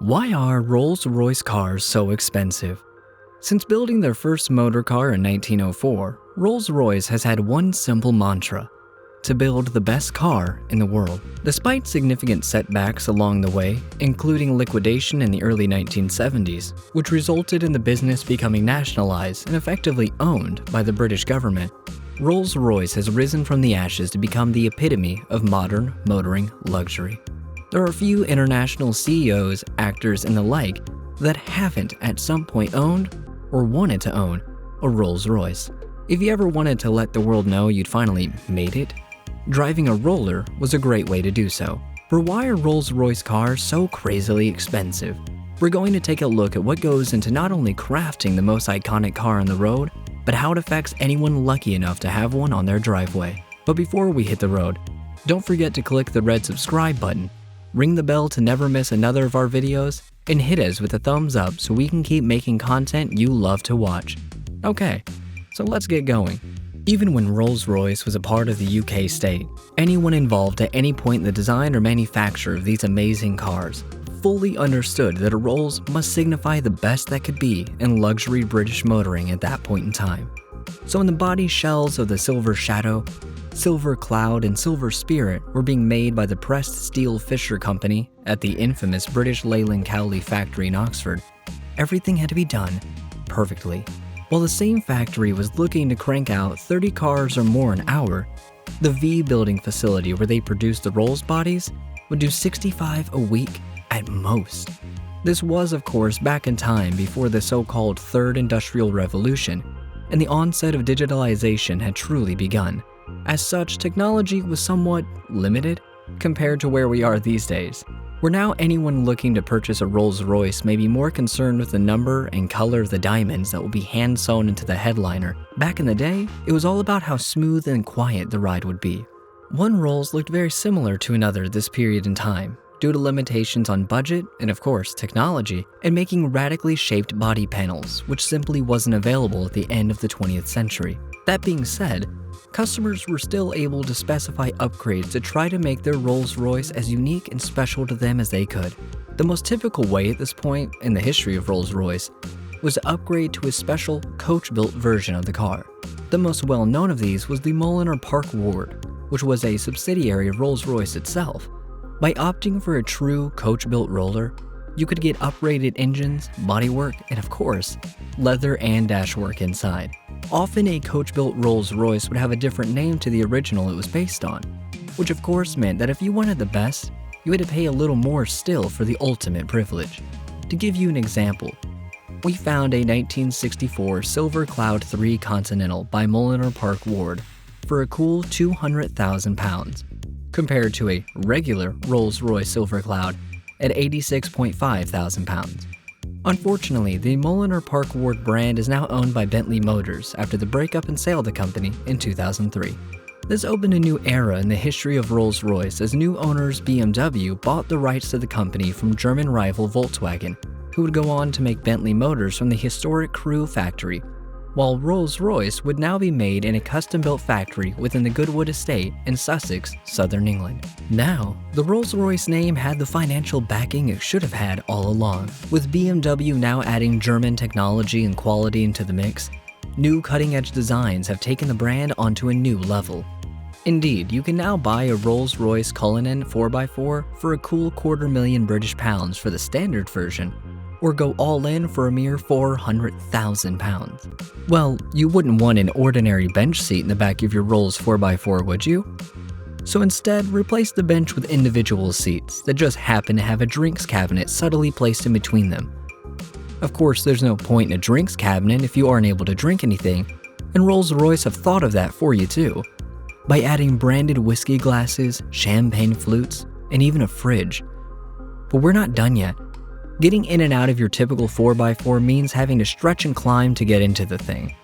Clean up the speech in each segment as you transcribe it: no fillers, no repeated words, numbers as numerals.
Why are Rolls-Royce cars so expensive? Since building their first motor car in 1904, Rolls-Royce has had one simple mantra: to build the best car in the world. Despite significant setbacks along the way, including liquidation in the early 1970s, which resulted in the business becoming nationalized and effectively owned by the British government, Rolls-Royce has risen from the ashes to become the epitome of modern motoring luxury. There are few international CEOs, actors, and the like that haven't at some point owned or wanted to own a Rolls-Royce. If you ever wanted to let the world know you'd finally made it, driving a roller was a great way to do so. For why are Rolls-Royce cars so crazily expensive? We're going to take a look at what goes into not only crafting the most iconic car on the road, but how it affects anyone lucky enough to have one on their driveway. But before we hit the road, don't forget to click the red subscribe button, ring the bell to never miss another of our videos, and hit us with a thumbs up so we can keep making content you love to watch. Okay, so let's get going. Even when Rolls-Royce was a part of the UK state, anyone involved at any point in the design or manufacture of these amazing cars fully understood that a Rolls must signify the best that could be in luxury British motoring at that point in time. So when the body shells of the Silver Shadow, Silver Cloud, and Silver Spirit were being made by the pressed steel Fisher Company at the infamous British Leyland Cowley factory in Oxford, everything had to be done perfectly. While the same factory was looking to crank out 30 cars or more an hour, the V building facility where they produced the Rolls bodies would do 65 a week at most. This was, of course, back in time before the so-called Third Industrial Revolution, and the onset of digitalization had truly begun. As such, technology was somewhat limited compared to where we are these days, where now anyone looking to purchase a Rolls-Royce may be more concerned with the number and color of the diamonds that will be hand-sewn into the headliner. Back in the day, it was all about how smooth and quiet the ride would be. One Rolls looked very similar to another at this period in time, due to limitations on budget and, of course, technology, and making radically shaped body panels, which simply wasn't available at the end of the 20th century. That being said, customers were still able to specify upgrades to try to make their Rolls-Royce as unique and special to them as they could. The most typical way at this point in the history of Rolls-Royce was to upgrade to a special coach-built version of the car. The most well-known of these was the Mulliner Park Ward, which was a subsidiary of Rolls-Royce itself. By opting for a true coach-built roller, you could get upgraded engines, bodywork, and of course, leather and dashwork inside. Often a coach-built Rolls-Royce would have a different name to the original it was based on, which of course meant that if you wanted the best, you had to pay a little more still for the ultimate privilege. To give you an example, we found a 1964 Silver Cloud 3 Continental by Mulliner Park Ward for a cool £200,000, compared to a regular Rolls-Royce Silver Cloud at £86.5 thousand. Unfortunately, the Mulliner Park Ward brand is now owned by Bentley Motors after the breakup and sale of the company in 2003. This opened a new era in the history of Rolls-Royce as new owners BMW bought the rights to the company from German rival Volkswagen, who would go on to make Bentley Motors from the historic Crewe factory, while Rolls-Royce would now be made in a custom-built factory within the Goodwood estate in Sussex, southern England. Now, the Rolls-Royce name had the financial backing it should have had all along. With BMW now adding German technology and quality into the mix, new cutting-edge designs have taken the brand onto a new level. Indeed, you can now buy a Rolls-Royce Cullinan 4x4 for a cool £250,000 for the standard version, or go all in for a mere £400,000. Well, you wouldn't want an ordinary bench seat in the back of your Rolls 4x4, would you? So instead, replace the bench with individual seats that just happen to have a drinks cabinet subtly placed in between them. Of course, there's no point in a drinks cabinet if you aren't able to drink anything, and Rolls-Royce have thought of that for you too, by adding branded whiskey glasses, champagne flutes, and even a fridge. But we're not done yet. Getting in and out of your typical 4x4 means having to stretch and climb to get into the thing.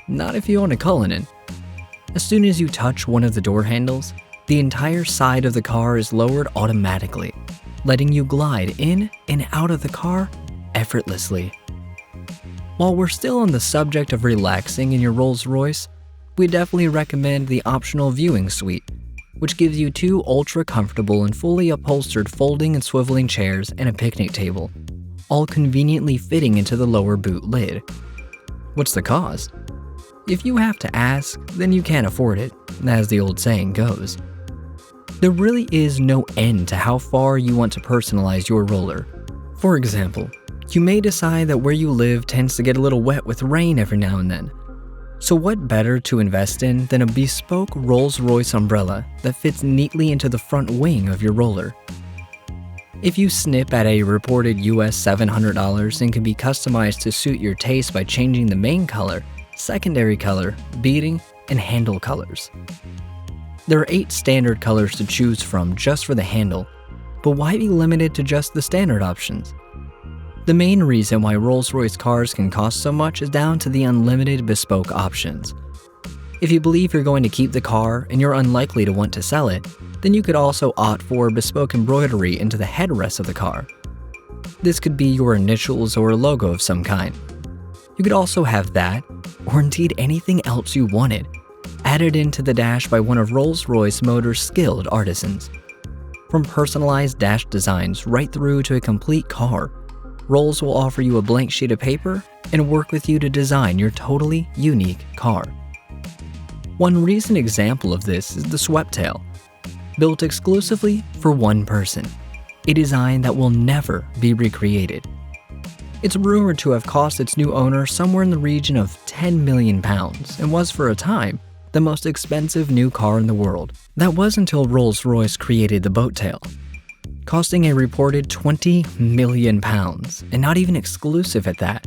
Not if you own a Cullinan. As soon as you touch one of the door handles, the entire side of the car is lowered automatically, letting you glide in and out of the car effortlessly. While we're still on the subject of relaxing in your Rolls-Royce, we definitely recommend the optional viewing suite, which gives you two ultra-comfortable and fully upholstered folding and swiveling chairs and a picnic table, all conveniently fitting into the lower boot lid. What's the cost? If you have to ask, then you can't afford it, as the old saying goes. There really is no end to how far you want to personalize your roller. For example, you may decide that where you live tends to get a little wet with rain every now and then. So what better to invest in than a bespoke Rolls-Royce umbrella that fits neatly into the front wing of your roller? If you snip at a reported US $700 and can be customized to suit your taste by changing the main color, secondary color, beading, and handle colors. There are 8 standard colors to choose from just for the handle, but why be limited to just the standard options? The main reason why Rolls-Royce cars can cost so much is down to the unlimited bespoke options. If you believe you're going to keep the car and you're unlikely to want to sell it, then you could also opt for bespoke embroidery into the headrest of the car. This could be your initials or a logo of some kind. You could also have that, or indeed anything else you wanted, added into the dash by one of Rolls-Royce Motors' skilled artisans. From personalized dash designs right through to a complete car, Rolls will offer you a blank sheet of paper and work with you to design your totally unique car. One recent example of this is the Sweptail, built exclusively for one person, a design that will never be recreated. It's rumored to have cost its new owner somewhere in the region of £10 million and was for a time the most expensive new car in the world. That was until Rolls-Royce created the Boattail, costing a reported £20 million, and not even exclusive at that.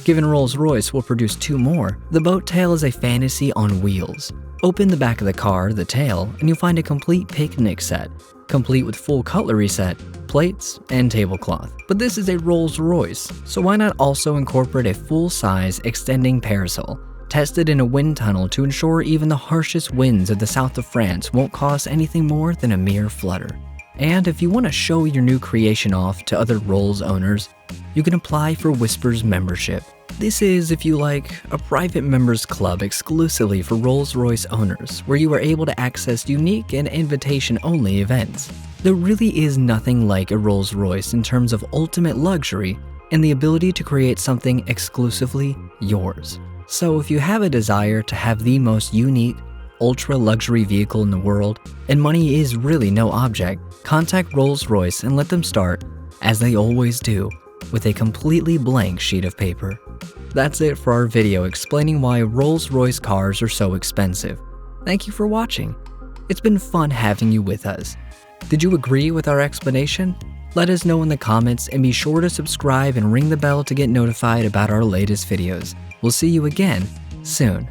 Given Rolls-Royce will produce 2 more, the Boattail is a fantasy on wheels. Open the back of the car, the tail, and you'll find a complete picnic set, complete with full cutlery set, plates, and tablecloth. But this is a Rolls-Royce, so why not also incorporate a full-size extending parasol, tested in a wind tunnel to ensure even the harshest winds of the south of France won't cause anything more than a mere flutter. And if you want to show your new creation off to other Rolls owners, you can apply for Whisper's membership. This is, if you like, a private members club exclusively for Rolls-Royce owners, where you are able to access unique and invitation-only events. There really is nothing like a Rolls-Royce in terms of ultimate luxury and the ability to create something exclusively yours. So if you have a desire to have the most unique, ultra-luxury vehicle in the world, and money is really no object, contact Rolls-Royce and let them start, as they always do, with a completely blank sheet of paper. That's it for our video explaining why Rolls-Royce cars are so expensive. Thank you for watching. It's been fun having you with us. Did you agree with our explanation? Let us know in the comments and be sure to subscribe and ring the bell to get notified about our latest videos. We'll see you again soon.